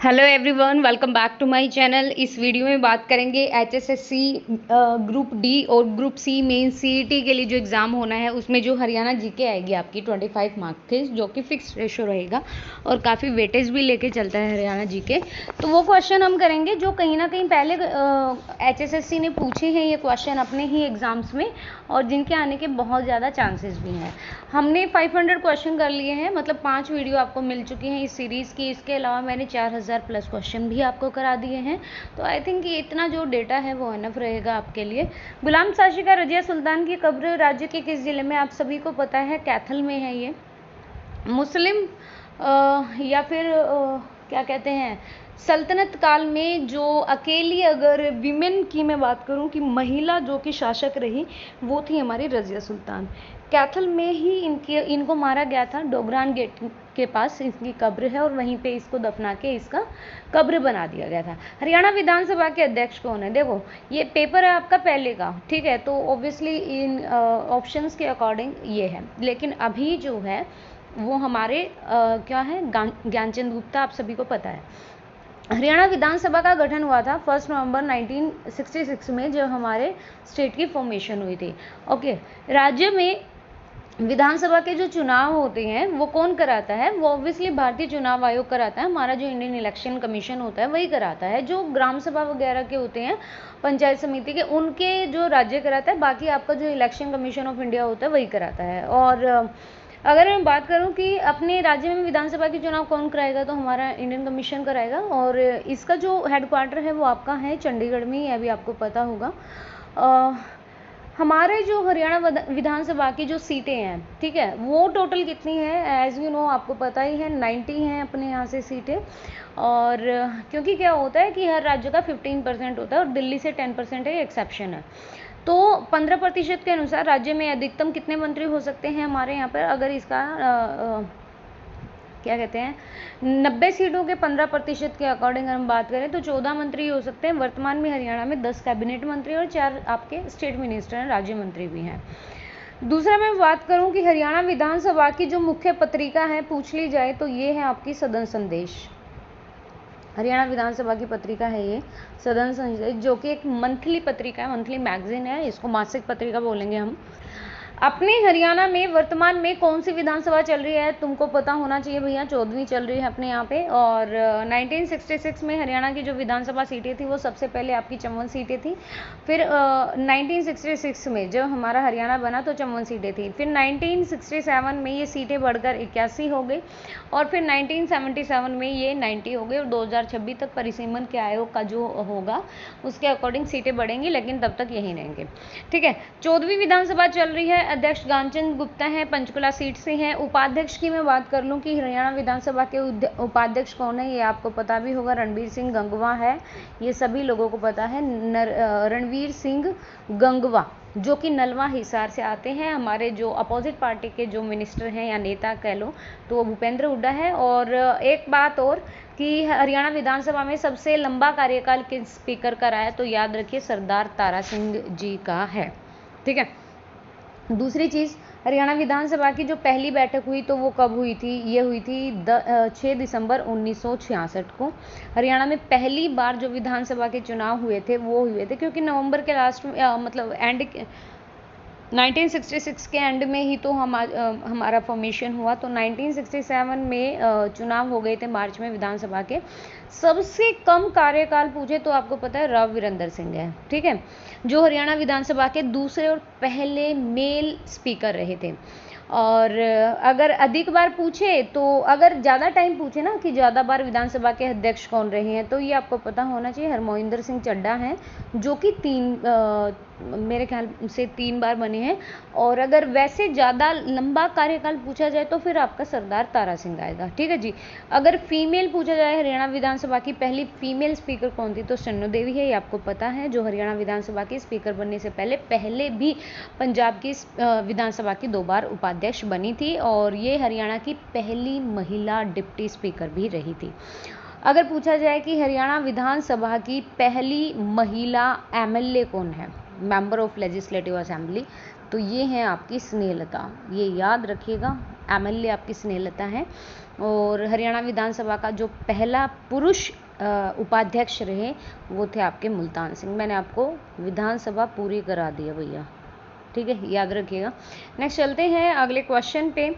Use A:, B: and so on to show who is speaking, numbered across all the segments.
A: Hello everyone, welcome back to my channel. इस video में बात करेंगे एचएसएससी ग्रुप डी और ग्रुप सी मेन सीईटी के लिए जो एग्ज़ाम होना है उसमें जो हरियाणा जीके आएगी आपकी 25 मार्क्स की, जो कि फिक्स रेशो रहेगा और काफ़ी वेटेज भी लेके चलता है हरियाणा जीके। तो वो क्वेश्चन हम करेंगे जो कहीं ना कहीं पहले एचएसएससी ने पूछे हैं ये क्वेश्चन अपने ही एग्ज़ाम्स में, और जिनके आने के बहुत ज़्यादा चांसेस भी हैं। हमने 500 क्वेश्चन कर लिए हैं, मतलब 5 वीडियो आपको मिल चुकी हैं इस सीरीज़ की। इसके अलावा मैंने 4000 प्लस क्वेश्चन भी आपको करा दिए हैं। तो आई थिंक ये इतना जो डेटा है वो इनफ रहेगा आपके लिए। गुलाम शाशिका रजिया सुल्तान की कब्र राज्य के किस जिले में? आप सभी को पता है कैथल में है ये। मुस्लिम या फिर क्या कहते हैं, सल्तनत काल में जो अकेली, अगर विमेन की मैं बात करूं कि महिला जो कि शासक रही, वो थी हमारी रजिया सुल्तान। कैथल में ही इनको मारा गया था। डोगरान गेट के पास इनकी कब्र है और वहीं पे इसको दफना के इसका कब्र बना दिया गया था। हरियाणा विधानसभा के अध्यक्ष कौन है? देखो ये पेपर है आपका पहले का, ठीक है, तो ऑब्वियसली इन ऑप्शंस के अकॉर्डिंग ये है, लेकिन अभी जो है वो हमारे क्या है, ज्ञानचंद गुप्ता, आप सभी को पता है। हरियाणा विधानसभा का गठन हुआ था 1 नवंबर 1966 में, जब हमारे स्टेट की फॉर्मेशन हुई थी। ओके, राज्य में विधानसभा के जो चुनाव होते हैं वो कौन कराता है? वो ऑब्वियसली भारतीय चुनाव आयोग कराता है। हमारा जो इंडियन इलेक्शन कमीशन होता है वही कराता है। जो ग्राम सभा वगैरह के होते हैं, पंचायत समिति के, उनके जो राज्य कराता है। बाकी आपका जो इलेक्शन कमीशन ऑफ इंडिया होता है वही कराता है। और अगर मैं बात करूं कि अपने राज्य में विधानसभा के चुनाव कौन कराएगा, तो हमारा इंडियन कमीशन कराएगा। और इसका जो हेडक्वार्टर है वो आपका है चंडीगढ़ में, यह भी आपको पता होगा। हमारे जो हरियाणा विधानसभा की जो सीटें हैं, ठीक है, वो टोटल कितनी है? एज यू नो, आपको पता ही है 90 हैं अपने यहाँ से सीटें। और क्योंकि क्या होता है कि हर राज्य का 15% होता है और दिल्ली से 10% है, एक्सेप्शन है। तो 15% के अनुसार राज्य में अधिकतम कितने मंत्री हो सकते हैं हमारे यहाँ पर? अगर इसका क्या कहते हैं, 90 सीटों के 15% के अकॉर्डिंग हम बात करें तो 14 मंत्री हो सकते हैं। वर्तमान में हरियाणा में 10 कैबिनेट मंत्री और 4 आपके स्टेट मिनिस्टर हैं, राज्य मंत्री भी हैं। दूसरा मैं बात करूं कि हरियाणा विधानसभा की जो मुख्य पत्रिका है पूछ ली जाए तो ये है आपकी सदन संदेश। हरियाणा विधानसभा की पत्रिका है ये सदन संदेश, जो कि एक मंथली पत्रिका है, मंथली मैगजीन है। इसको मासिक पत्रिका बोलेंगे हम। अपने हरियाणा में वर्तमान में कौन सी विधानसभा चल रही है? तुमको पता होना चाहिए भैया, 14वीं चल रही है अपने यहाँ पे। और 1966 में हरियाणा की जो विधानसभा सीटें थी वो सबसे पहले आपकी 54 सीटें थी। फिर 1966 में जब हमारा हरियाणा बना तो 54 सीटें थी। फिर 1967 में ये सीटें बढ़कर 81 हो गई और फिर 1977 में ये 90 हो गई। और 2026 तक परिसीमन के आयोग का जो होगा उसके अकॉर्डिंग सीटें बढ़ेंगी, लेकिन तब तक यही रहेंगे, ठीक है। 14वीं विधानसभा चल रही है। अध्यक्ष ज्ञानचंद गुप्ता हैं, पंचकुला सीट से हैं। उपाध्यक्ष की मैं बात कर लूं कि हरियाणा विधानसभा के उपाध्यक्ष कौन है, ये आपको पता भी होगा, रणवीर सिंह गंगवा है। ये सभी लोगों को पता है, रणवीर सिंह गंगवा, जो कि नलवा हिसार से आते हैं। हमारे जो अपोजिट पार्टी के जो मिनिस्टर हैं या नेता कह लो तो वो भूपेंद्र हुड्डा है। और एक बात और कि हरियाणा विधानसभा में सबसे लंबा कार्यकाल किस स्पीकर का रहा है, तो याद रखिए सरदार तारा सिंह जी का है, ठीक है। दूसरी चीज़, हरियाणा विधानसभा की जो पहली बैठक हुई तो वो कब हुई थी? ये हुई थी 6 दिसंबर 1966 को। हरियाणा में पहली बार जो विधानसभा के चुनाव हुए थे वो हुए थे, क्योंकि नवंबर के लास्ट में मतलब एंड 1966 के एंड में ही तो हमारा फॉर्मेशन हुआ। तो 1967 में चुनाव हो गए थे मार्च में विधानसभा के। सबसे कम कार्यकाल पूछे तो आपको पता है राव वीरेंद्र सिंह है, ठीक है, जो हरियाणा विधानसभा के दूसरे और पहले मेल स्पीकर रहे थे। और अगर अधिक बार पूछे तो, अगर ज़्यादा टाइम पूछे ना कि ज़्यादा बार विधानसभा के अध्यक्ष कौन रहे हैं, तो ये आपको पता होना चाहिए, हरमोहिंदर सिंह चड्ढा हैं, जो कि मेरे ख्याल से 3 बार बने हैं। और अगर वैसे ज़्यादा लंबा कार्यकाल पूछा जाए तो फिर आपका सरदार तारा सिंह आएगा, ठीक है जी। अगर फीमेल पूछा जाए हरियाणा विधानसभा की पहली फीमेल स्पीकर कौन थी, तो सन्नू देवी है, ये आपको पता है, जो हरियाणा विधानसभा की स्पीकर बनने से पहले भी पंजाब की विधानसभा की 2 बार उपाध्यक्ष बनी थी। और ये हरियाणा की पहली महिला डिप्टी स्पीकर भी रही थी। अगर पूछा जाए कि हरियाणा विधानसभा की पहली महिला एमएलए कौन है, मेंबर ऑफ लेजिस्लेटिव असेंबली, तो ये है आपकी स्नेहलता, ये याद रखिएगा। एमएलए आपकी स्नेहलता है। और हरियाणा विधानसभा का जो पहला पुरुष उपाध्यक्ष रहे वो थे आपके मुल्तान सिंह। मैंने आपको विधानसभा पूरी करा दी है भैया, ठीक है, याद रखिएगा। नेक्स्ट चलते हैं अगले क्वेश्चन पे।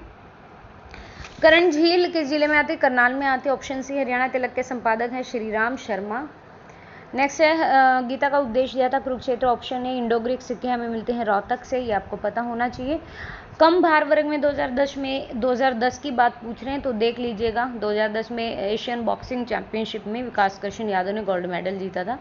A: करण झील किस जिले में आती है? करनाल में आती है। Option C. हरियाणा तिलक के संपादक हैं श्री राम शर्मा। नेक्स्ट है गीता का उपदेश दिया था कुरुक्षेत्र। ऑप्शन है। इंडो ग्रीक सिक्के हमें मिलते हैं रोहतक से, ये आपको पता होना चाहिए। कम भार वर्ग में 2010 की बात पूछ रहे हैं तो देख लीजिएगा। 2010 में एशियन बॉक्सिंग चैंपियनशिप में विकास कृष्ण यादव ने गोल्ड मेडल जीता था।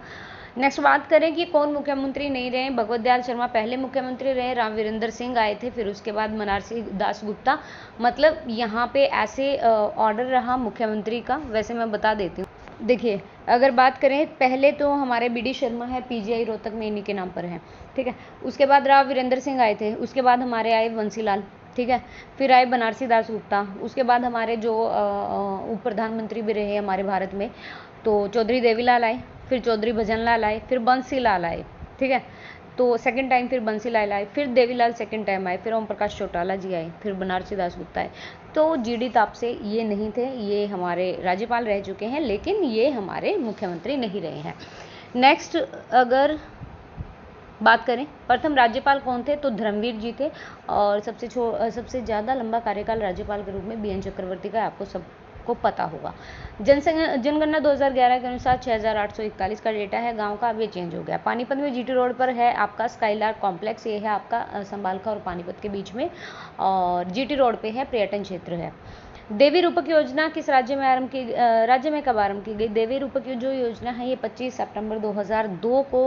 A: नेक्स्ट बात करें कि कौन मुख्यमंत्री नहीं रहे। भगवत दयाल शर्मा पहले मुख्यमंत्री रहे, राम वीरेंद्र सिंह आए थे, फिर उसके बाद मनारसी दास गुप्ता। मतलब यहाँ पे ऐसे ऑर्डर रहा मुख्यमंत्री का। वैसे मैं बता देती हूँ, देखिए अगर बात करें पहले तो हमारे बीडी शर्मा है, पीजीआई रोहतक में इन्हीं के नाम पर है, ठीक है। उसके बाद राव वीरेंद्र सिंह आए थे, उसके बाद हमारे आए बंसीलाल, ठीक है। फिर आए बनारसी दास गुप्ता, उसके बाद हमारे जो उप प्रधानमंत्री भी रहे हमारे भारत में, तो चौधरी देवीलाल आए, फिर चौधरी भजनलाल आए, फिर बंसीलाल आए, ठीक है। तो सेकंड टाइम फिर बंसीलाल आए, फिर देवीलाल सेकंड टाइम आए, फिर ओम प्रकाश चौटाला जी आए, फिर बनारसी दास गुप्ता आए। तो जीडी तापसे ये नहीं थे, ये हमारे राज्यपाल रह चुके हैं, लेकिन ये हमारे मुख्यमंत्री नहीं रहे हैं। नेक्स्ट अगर बात करें प्रथम राज्यपाल कौन थे, तो धर्मवीर जी थे। और सबसे ज़्यादा लंबा कार्यकाल राज्यपाल के रूप में बीएन चक्रवर्ती का, आपको सबको पता होगा। जनगणना 2011 के अनुसार 6841 का डेटा है गांव का, अब ये चेंज हो गया। पानीपत में जीटी रोड पर है आपका स्काईलार्क कॉम्प्लेक्स, ये है आपका संबालखा और पानीपत के बीच में, और जीटी रोड पे है, पर्यटन क्षेत्र है। देवी रूपक योजना किस राज्य में कब आरंभ की गई? देवी रूपक जो योजना है ये 25 सितंबर 2002 को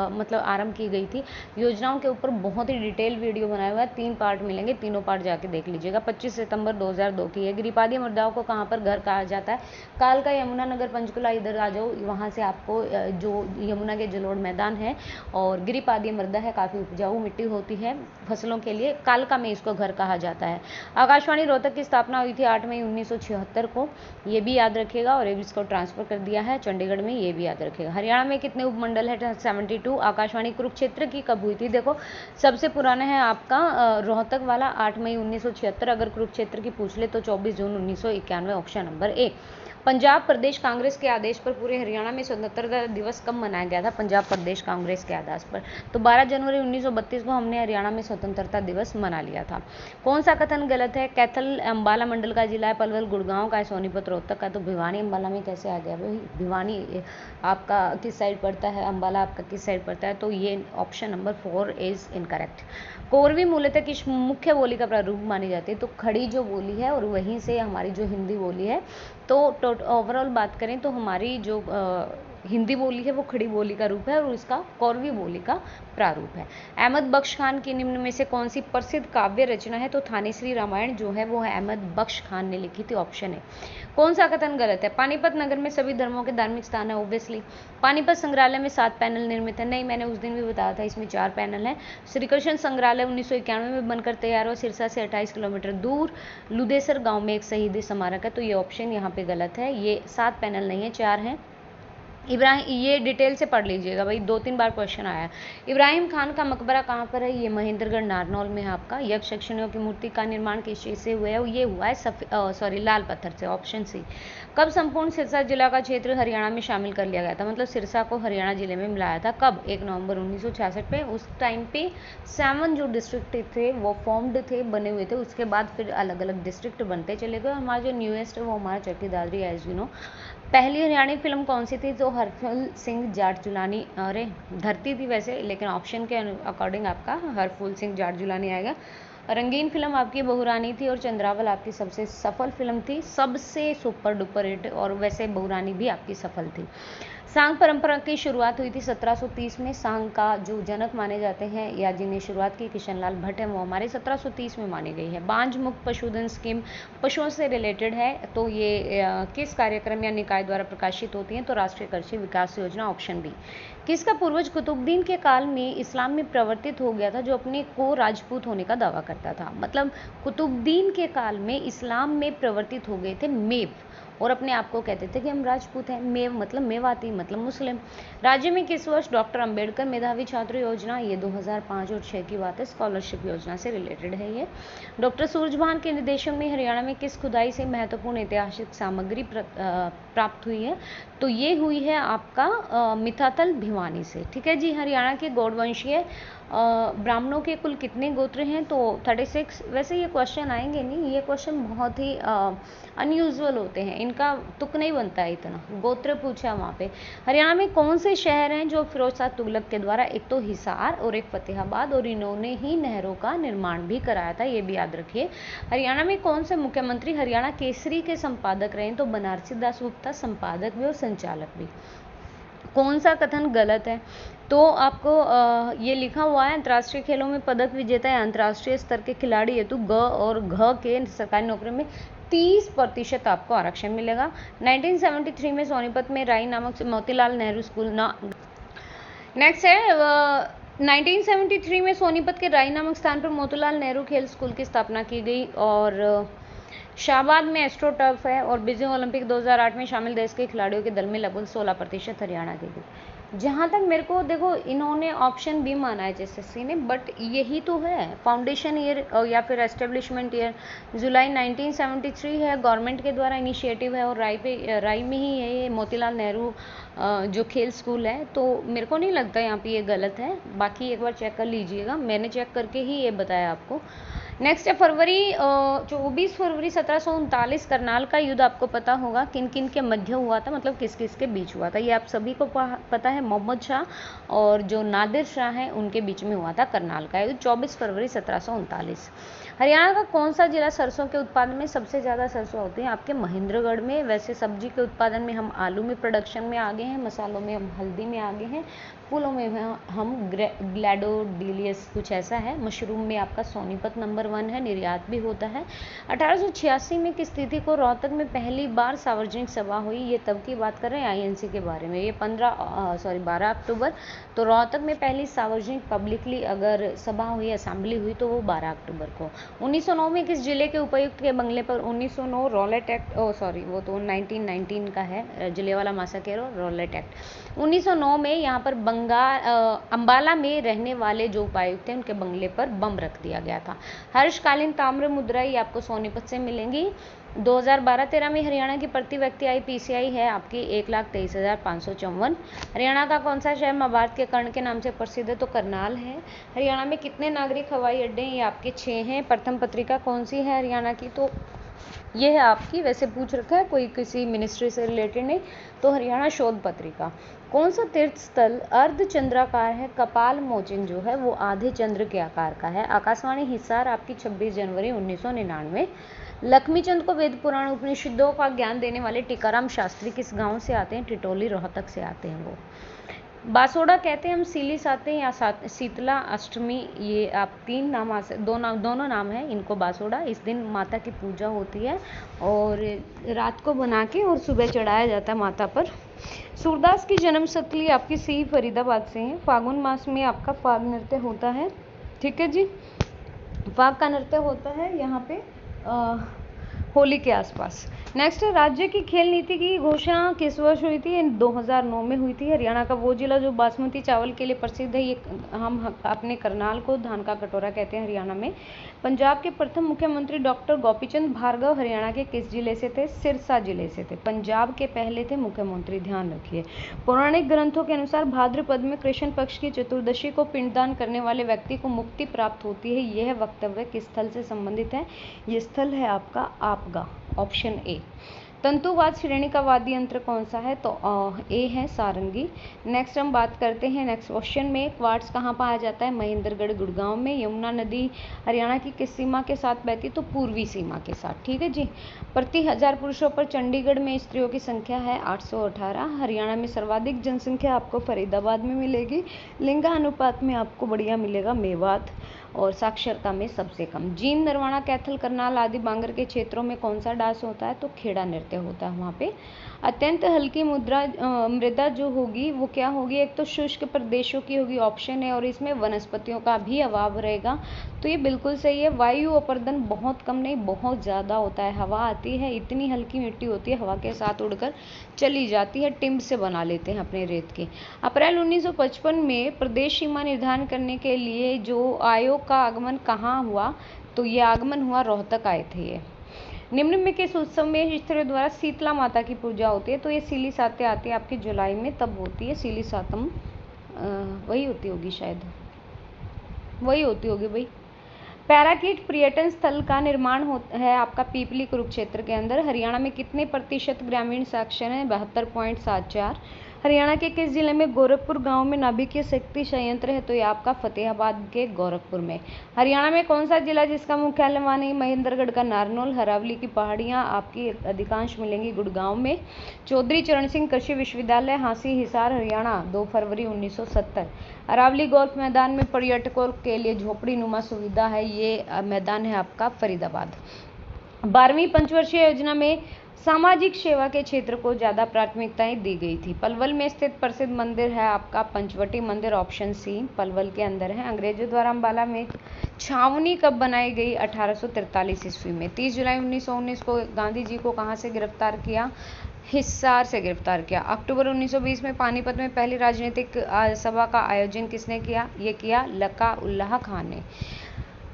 A: मतलब आरंभ की गई थी। योजनाओं के ऊपर बहुत ही डिटेल वीडियो बनाया हुआ है, 3 पार्ट मिलेंगे, तीनों पार्ट जाके देख लीजिएगा। 25 सितंबर 2002 की है। गिरिपादी मृदाओं को कहाँ पर घर कहा जाता है? कालका, यमुना नगर, पंचकुला, इधर आ जाओ, वहाँ से आपको जो यमुना के जलोढ़ मैदान है और गिरिपादी मृदा है, काफ़ी उपजाऊ मिट्टी होती है फसलों के लिए, कालका में इसको घर कहा जाता है। आकाशवाणी रोहतक की स्थापना हुई थी 8 मई 1976 को, ये भी याद रखिएगा। और इसको ट्रांसफर कर दिया है चंडीगढ़ में, ये भी याद रखिएगा। हरियाणा में कितने उपमंडल है? 72। आकाशवाणी कुरुक्षेत्र की कब हुई थी? देखो सबसे पुराना है आपका रोहतक वाला 8 मई 1976। अगर कुरुक्षेत्र की पूछ ले तो 24 जून 1991, ऑप्शन नंबर ए। पंजाब प्रदेश कांग्रेस के आदेश पर पूरे हरियाणा में स्वतंत्रता दिवस कब मनाया गया था? पंजाब प्रदेश कांग्रेस के आदेश पर, तो 12 जनवरी 1932 को हमने हरियाणा में स्वतंत्रता दिवस मना लिया था। कौन सा कथन गलत है? कैथल अंबाला मंडल का जिला है, पलवल गुड़गांव का है, सोनीपत रोहतक का। तो भिवानी अंबाला में कैसे आ गया भाई? भिवानी आपका किस साइड पड़ता है, अंबाला आपका किस साइड पड़ता है? तो ये option number 4 is incorrect. Korvi मूलतः किस मुख्य बोली का प्रारूप मानी जाती है? तो खड़ी जो बोली है और वहीं से हमारी जो हिंदी बोली है, तो ओवरऑल बात करें तो हमारी जो हिंदी बोली है वो खड़ी बोली का रूप है और उसका कोरवी बोली का प्रारूप है। अहमद बख्श खान की निम्न में से कौन सी प्रसिद्ध काव्य रचना है? तो थानेश्वरी रामायण जो है वो अहमद बख्श खान ने लिखी थी, ऑप्शन है। कौन सा कथन गलत है? पानीपत नगर में सभी धर्मों के धार्मिक स्थान है, ऑब्वियसली। पानीपत संग्रहालय में 7 पैनल निर्मित है, नहीं, मैंने उस दिन भी बताया था, इसमें 4 पैनल है। श्री कृष्ण संग्रहालय 1991 में बनकर तैयार हुआ, सिरसा से 28 किलोमीटर दूर लुदेसर गांव में एक शहीदी स्मारक है। तो ये ऑप्शन यहाँ पे गलत है, ये 7 पैनल नहीं है, 4 हैं। ये डिटेल से पढ़ लीजिएगा भाई, 2-3 बार क्वेश्चन आया। इब्राहिम खान का मकबरा कहाँ पर है? ये महेंद्रगढ़ नारनौल में है आपका। यक्ष यक्षिणियों की मूर्ति का निर्माण किस चीज से हुआ है? ये हुआ है लाल पत्थर से, ऑप्शन सी। कब संपूर्ण सिरसा जिला का क्षेत्र हरियाणा में शामिल कर लिया गया था? मतलब सिरसा को हरियाणा जिले में मिलाया था, कब? 1 नवंबर 1966 पे। उस टाइम पे 7 जो डिस्ट्रिक्ट थे वो फॉर्म्ड थे, बने हुए थे। उसके बाद फिर अलग अलग डिस्ट्रिक्ट बनते चले गए। हमारा जो न्यूएस्ट है वो हमारा चट्टी दादरी, एज यू नो। पहली हरियाणवी फिल्म कौन सी थी? तो हरफूल सिंह जाट जुलानी, अरे धरती थी वैसे, लेकिन ऑप्शन के अकॉर्डिंग आपका हरफूल सिंह जाट जुलानी आएगा। रंगीन फिल्म आपकी बहुरानी थी और चंद्रावल आपकी सबसे सफल फिल्म थी, सबसे सुपर डुपर हिट, और वैसे बहुरानी भी आपकी सफल थी। सांग परंपरा की शुरुआत हुई थी 1730 में। सांग का जो जनक माने जाते हैं या जिन्हें शुरुआत की किशनलाल भट्ट है, वो हमारे 1730 में मानी गई है। बांझ मुक्त पशुधन स्कीम पशुओं से रिलेटेड है, तो ये किस कार्यक्रम या निकाय द्वारा प्रकाशित होती है? तो राष्ट्रीय कृषि विकास योजना, ऑप्शन बी। किसका पूर्वज कुतुबुद्दीन के काल में इस्लाम में प्रवर्तित हो गया था, जो अपने को राजपूत होने का दावा करता था? मतलब कुतुबुद्दीन के काल में इस्लाम में प्रवर्तित हो गए थे मेव, और अपने आप को कहते थे कि हम राजपूत हैं। मेव मतलब मेवाती मतलब मुस्लिम। राज्य में किस वर्ष डॉक्टर अंबेडकर मेधावी छात्र योजना, ये 2005 और 6 की बात है, स्कॉलरशिप योजना से रिलेटेड है ये। डॉक्टर सूरजभान के निर्देशन में हरियाणा में किस खुदाई से महत्वपूर्ण ऐतिहासिक सामग्री प्राप्त हुई है, तो ये हुई है आपका मिताथल भिवानी से। ठीक है जी। हरियाणा के गौड़वंशीय ब्राह्मणों के कुल कितने गोत्र हैं, तो 36। वैसे ये क्वेश्चन आएंगे नहीं, ये क्वेश्चन बहुत ही अनयूजुअल होते हैं, इनका तुक नहीं बनता है इतना। गोत्र पूछा वहाँ पे। हरियाणा में कौन से शहर हैं जो फिरोज शाह तुगलक के द्वारा, एक तो हिसार और एक फतेहाबाद, और इन्होंने ही नहरों का निर्माण भी कराया था, ये भी याद रखिए। हरियाणा में कौन से मुख्यमंत्री हरियाणा केसरी के संपादक रहे, तो बनारसी दास गुप्ता संपादक भी और संचालक भी। कौन सा कथन गलत है, तो आपको ये लिखा हुआ है अंतर्राष्ट्रीय खेलों में पदक विजेता या अंतर्राष्ट्रीय स्तर के खिलाड़ी हेतु ग और घ के सरकारी नौकरी में 30% आपको आरक्षण मिलेगा। 1973 में सोनीपत में राई नामक मोतीलाल नेहरू स्कूल नेक्स्ट है 1973 में सोनीपत के राई नामक स्थान पर मोतीलाल नेहरू खेल स्कूल की स्थापना की गई। और शाहबाद में एस्ट्रो टर्फ है। और बीजिंग ओलंपिक 2008 में शामिल देश के खिलाड़ियों के दल में लगभग 16% हरियाणा के थे। जहाँ तक मेरे को देखो, इन्होंने ऑप्शन बी माना है एचएसएससी ने, बट यही तो है फाउंडेशन ईयर या फिर एस्टेब्लिशमेंट ईयर जुलाई 1973 है, गवर्नमेंट के द्वारा इनिशिएटिव है, और राई में ही है ये मोतीलाल नेहरू जो खेल स्कूल है। तो मेरे को नहीं लगता यहाँ पे ये गलत है, बाकी एक बार चेक कर लीजिएगा, मैंने चेक करके ही ये बताया आपको। नेक्स्ट है 24 फरवरी 1739 करनाल का युद्ध आपको पता होगा किन किन के मध्य हुआ था, मतलब किस किस के बीच हुआ था, ये आप सभी को पता है। मोहम्मद शाह और जो नादिर शाह हैं उनके बीच में हुआ था करनाल का युद्ध 24 फरवरी 1739। हरियाणा का कौन सा जिला सरसों के उत्पादन में सबसे ज़्यादा सरसों होती है, आपके महेंद्रगढ़ में। वैसे सब्जी के उत्पादन में हम आलू में प्रोडक्शन में आगे हैं, मसालों में हम हल्दी में आगे हैं, फूलों में हम ग्लैडोडिलियस कुछ ऐसा है, मशरूम में आपका सोनीपत नंबर 1 है, निर्यात भी होता है। 1886 में किस तिथि को रोहतक में पहली बार सार्वजनिक सभा हुई, ये तब की बात कर रहे हैं आईएनसी के बारे में, ये 12 अक्टूबर। तो रोहतक में पहली सार्वजनिक पब्लिकली अगर सभा हुई, असेंबली हुई, तो वो 12 अक्टूबर को। 1909 में किस जिले के उपायुक्त के बंगले पर 1909 रॉलेट एक्ट, वो तो 1919 का है, जलियांवाला मैसाकर और रॉलेट एक्ट। 1909 में यहाँ पर अंबाला में रहने वाले जो उपायुक्त थे उनके बंगले पर बम रख दिया गया था। हर्षकालीन ताम्र मुद्रा ये आपको सोनीपत से मिलेंगी। 2012-13 में हरियाणा की प्रति व्यक्ति आई पीसीआई है आपकी 1,23,554। हरियाणा का कौन सा शहर महाभारत के कर्ण के नाम से प्रसिद्ध है, तो करनाल है। हरियाणा में कितने नागरिक हवाई अड्डे हैं, ये आपके 6 हैं। प्रथम पत्रिका कौन सी है हरियाणा की, तो ये है आपकी, वैसे पूछ रखा है कोई किसी मिनिस्ट्री से रिलेटेड नहीं, तो हरियाणा शोध पत्रिका। कौन सा तीर्थ स्थल अर्ध चंद्राकार है, कपाल मोचन जो है वो आधे चंद्र के आकार का है। आकाशवाणी हिसार आपकी 26 जनवरी 1999। लक्ष्मीचंद को वेद पुराण उपनिषदों का ज्ञान देने वाले टीकाराम शास्त्री किस गांव से आते हैं, टिटोली रोहतक से आते हैं वो। बासोड़ा कहते हैं हम सीलिस आते हैं या शीतला अष्टमी, ये आप 3 नाम दोनों नाम है इनको बासोड़ा। इस दिन माता की पूजा होती है और रात को बना के और सुबह चढ़ाया जाता है माता पर। सूरदास की जन्म स्थली आपकी सी फरीदाबाद से है। फागुन मास में आपका फाग नृत्य होता है, ठीक है जी, फाग का नृत्य होता है यहाँ पे होली के आसपास। नेक्स्ट है राज्य की खेल नीति की घोषणा किस वर्ष हुई थी, 2009 में हुई थी। हरियाणा का वो जिला जो बासमती चावल के लिए प्रसिद्ध है, ये हम अपने करनाल को धान का कटोरा कहते हैं हरियाणा में। पंजाब के प्रथम मुख्यमंत्री डॉक्टर गोपीचंद भार्गव हरियाणा के किस जिले से थे, सिरसा जिले से थे। पंजाब के पहले थे मुख्यमंत्री, ध्यान रखिए। पौराणिक ग्रंथों के अनुसार भाद्रपद में कृष्ण पक्ष की चतुर्दशी को पिंडदान करने वाले व्यक्ति को मुक्ति प्राप्त होती है। यह वक्तव्य किस स्थल से संबंधित है, ये स्थल है आपका आपगा, ऑप्शन ए। तंतुवाद श्रेणी का वाद्य यंत्र कौन सा है, तो ए है सारंगी। नेक्स्ट हम बात करते हैं नेक्स्ट क्वेश्चन में, क्वार्ट्स कहाँ पाया जाता है, महेंद्रगढ़ गुड़गांव में। यमुना नदी हरियाणा की किस सीमा के साथ बहती, तो पूर्वी सीमा के साथ, ठीक है जी। प्रति 1000 पुरुषों पर चंडीगढ़ में स्त्रियों की संख्या है 818। हरियाणा में सर्वाधिक जनसंख्या आपको फरीदाबाद में मिलेगी। लिंगानुपात में आपको बढ़िया मिलेगा मेवात। और साक्षरता में सबसे कम। जींद, नरवाना, कैथल, करनाल आदि बांगर के क्षेत्रों में कौन सा डांस होता है? तो खेड़ा नृत्य होता है वहाँ पे। अत्यंत हल्की मृदा जो होगी वो क्या होगी? एक तो शुष्क प्रदेशों की होगी, ऑप्शन है, और इसमें वनस्पतियों का भी अभाव रहेगा, तो ये बिल्कुल सही है। वायु अपर्दन बहुत कम नहीं, बहुत ज़्यादा होता है। हवा आती है, इतनी हल्की मिट्टी होती है, हवा के साथ उड़कर चली जाती है, टिम्ब से बना लेते हैं अपने रेत के। अप्रैल 1955 में प्रदेश सीमा निर्धारण करने के लिए जो आयोग का आगमन कहाँ हुआ? तो ये आगमन हुआ, रोहतक आए थे ये। निम्न में किस उत्सव में स्त्रियों द्वारा शीतला माता की पूजा होती है? तो ये सीली साते आती है आपकी जुलाई में, तब होती है सीली सातम, वही होती होगी शायद, वही होती होगी भाई। पैराकीट पर्यटन स्थल का निर्माण है आपका पीपली कुरुक्षेत्र के अंदर। हरियाणा में कितने प्रतिशत ग्रामीण साक्षर हैं? 72.74। हरियाणा के किस जिले में गोरखपुर गांव में नाभिकीय शक्ति संयंत्र है? तो ये आपका फतेहाबाद के गोरखपुर में। हरियाणा में कौन सा जिला जिसका मुख्यालय वहाँ नहीं? महेंद्रगढ़ का नारनौल। हरावली की पहाड़ियाँ आपकी अधिकांश मिलेंगी गुड़गांव में। चौधरी चरण सिंह कृषि विश्वविद्यालय, हांसी हिसार, हरियाणा, 2 फरवरी 1970। अरावली गोल्फ मैदान में पर्यटकों के लिए झोपड़ी नुमा सुविधा है, ये मैदान है आपका फरीदाबाद। 12वीं पंचवर्षीय योजना में सामाजिक सेवा के क्षेत्र को ज़्यादा प्राथमिकताएं दी गई थी। पलवल में स्थित प्रसिद्ध मंदिर है आपका पंचवटी मंदिर, ऑप्शन सी, पलवल के अंदर है। अंग्रेजों द्वारा अम्बाला में छावनी कब बनाई गई? 1843 ईस्वी में। 30 जुलाई 1919 को गांधी जी को कहाँ से गिरफ्तार किया? हिसार से गिरफ्तार किया। अक्टूबर 1920 में पानीपत में पहली राजनीतिक सभा का आयोजन किसने किया? ये किया लका उल्लाह खान ने।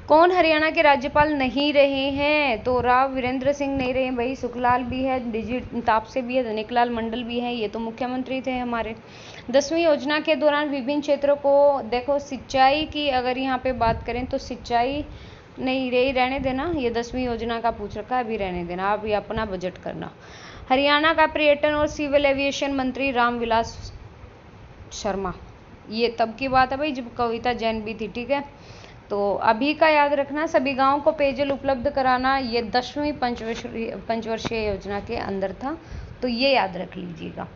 A: कौन हरियाणा के राज्यपाल नहीं रहे हैं? तो राव वीरेंद्र सिंह नहीं रहे भाई, सुखलाल भी है, डीजी तापसे भी है, धनिकलाल मंडल भी है, ये तो मुख्यमंत्री थे हमारे। 10वीं योजना के दौरान विभिन्न क्षेत्रों को देखो, सिंचाई की अगर यहाँ पे बात करें तो सिंचाई नहीं रही, रहने देना, ये 10वीं योजना का पूछ रखा है, अभी रहने देना, आप ये अपना बजट करना। हरियाणा का पर्यटन और सिविल एविएशन मंत्री रामविलास शर्मा, ये तब की बात है भाई जब कविता जैन भी थी, ठीक है। तो अभी का याद रखना, सभी गांवों को पेयजल उपलब्ध कराना, ये 10वीं पंचवर्षीय योजना के अंदर था, तो ये याद रख लीजिएगा।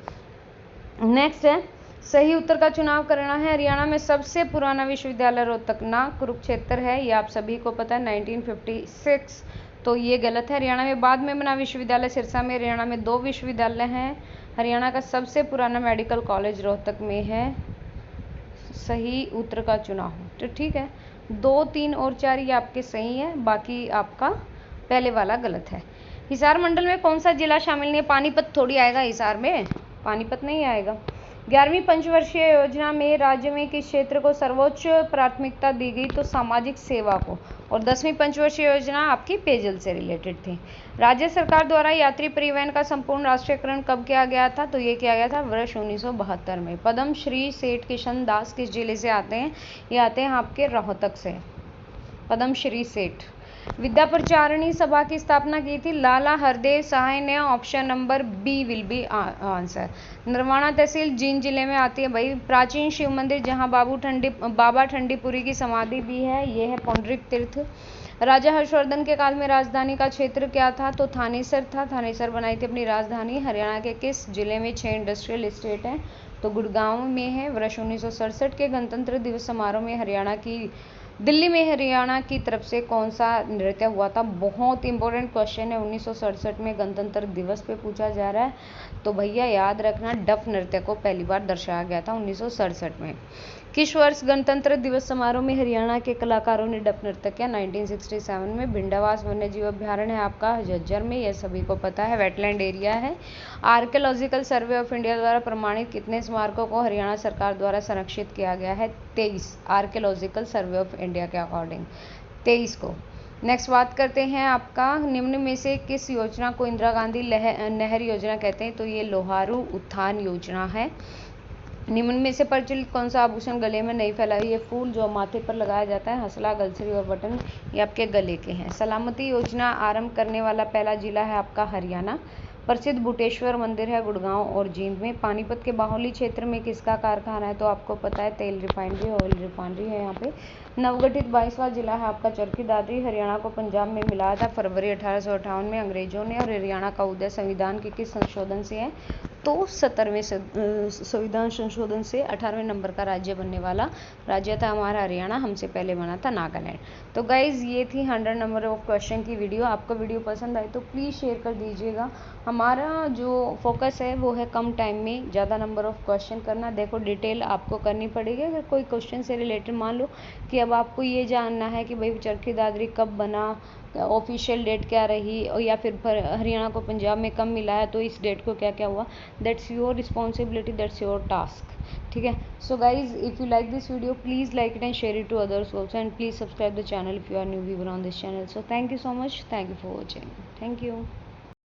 A: नेक्स्ट है सही उत्तर का चुनाव करना है। हरियाणा में सबसे पुराना विश्वविद्यालय रोहतक ना कुरुक्षेत्र है, ये आप सभी को पता है, 1956, तो ये गलत है। हरियाणा में बाद में बना विश्वविद्यालय सिरसा में। हरियाणा में 2 विश्वविद्यालय हैं। हरियाणा का सबसे पुराना मेडिकल कॉलेज रोहतक में है। सही उत्तर का चुनाव, तो ठीक है, 2, 3 और 4 ये आपके सही है, बाकी आपका पहले वाला गलत है। हिसार मंडल में कौन सा जिला शामिल नहीं है? पानीपत थोड़ी आएगा हिसार में, पानीपत नहीं आएगा। 11वीं पंचवर्षीय योजना में राज्य में किस क्षेत्र को सर्वोच्च प्राथमिकता दी गई? तो सामाजिक सेवा को। और 10वीं पंचवर्षीय योजना आपकी पेयजल से रिलेटेड थी। राज्य सरकार द्वारा यात्री परिवहन का संपूर्ण राष्ट्रीयकरण कब किया गया था? तो ये किया गया था वर्ष 1972 में। पद्म श्री सेठ किशन दास किस जिले से आते हैं? ये आते हैं आपके रोहतक से, पद्म श्री सेठ। विद्या प्रचारिणी सभा की स्थापना की थी लाला हरदेव सहाय ने, option number B will be answer. Narwana तहसील जींद जिले में आती है भाई। प्राचीन शिव मंदिर जहां बाबा ठंडीपुरी की समाधि भी है, ये है पौंडरिक तीर्थ। राजा हर्षवर्धन के काल में राजधानी का क्षेत्र क्या था? तो थानेसर था, थानेसर बनाई थी अपनी राजधानी। हरियाणा के किस जिले में 6 इंडस्ट्रियल एस्टेट हैं? तो गुड़गांव में है। वर्ष 1967 के गणतंत्र दिवस समारोह में दिल्ली में हरियाणा की तरफ से कौन सा नृत्य हुआ था? बहुत इंपॉर्टेंट क्वेश्चन है, 1967 में गणतंत्र दिवस पे पूछा जा रहा है, तो भैया याद रखना, डफ नृत्य को पहली बार दर्शाया गया था 1967 में। किस वर्ष गणतंत्र दिवस समारोह में हरियाणा के कलाकारों ने डफ नृत्य किया? 1967 में। भिंडावास वन्य जीव अभ्यारण्य है आपका झज्जर में, यह सभी को पता है, वेटलैंड एरिया है। आर्कियोलॉजिकल सर्वे ऑफ इंडिया द्वारा प्रमाणित कितने स्मारकों को हरियाणा सरकार द्वारा संरक्षित किया गया है? 23, आर्कियोलॉजिकल सर्वे ऑफ इंडिया के अकॉर्डिंग 23 को। नेक्स्ट बात करते हैं आपका, निम्न में से किस योजना को इंदिरा गांधी नहर योजना कहते हैं? तो ये लोहारू उत्थान योजना है। निम्न में से प्रचलित कौन सा आभूषण गले में नहीं फैला? ये फूल जो माथे पर लगाया जाता है, हंसला, गलसरी और बटन, ये आपके गले के हैं। सलामती योजना आरंभ करने वाला पहला जिला है आपका हरियाणा। प्रसिद्ध बुटेश्वर मंदिर है गुड़गांव और जींद में। पानीपत के बाहुली क्षेत्र में किसका कारखाना है? तो आपको पता है, तेल रिफाइनरी, ऑयल रिफाइनरी है यहाँ पे। नवगठित 22वां जिला है आपका चरखी दादरी। हरियाणा को पंजाब में मिलाया था फरवरी 1858 में अंग्रेजों ने। और हरियाणा का उदय संविधान के किस संशोधन से है? तो 70वें संविधान संशोधन से 18वें नंबर का राज्य बनने वाला राज्य था हमारा हरियाणा, हमसे पहले बना था नागालैंड। तो गाइज़ ये थी 100 नंबर ऑफ क्वेश्चन की वीडियो। आपको वीडियो पसंद आए तो प्लीज़ शेयर कर दीजिएगा। हमारा जो फोकस है वो है कम टाइम में ज़्यादा नंबर ऑफ क्वेश्चन करना। देखो डिटेल आपको करनी पड़ेगी। अगर कोई क्वेश्चन से रिलेटेड मान लो कि अब आपको ये जानना है कि भाई चरखी दादरी कब बना, ऑफिशियल डेट क्या रही, और या फिर हरियाणा को पंजाब में कब मिला है तो इस डेट को क्या क्या हुआ, that's your responsibility, that's your task. ठीक है। So guys if you like this video please like it and share it to others also, and please subscribe the channel if you are new viewer on this channel. So thank you so much, thank you for watching, thank you.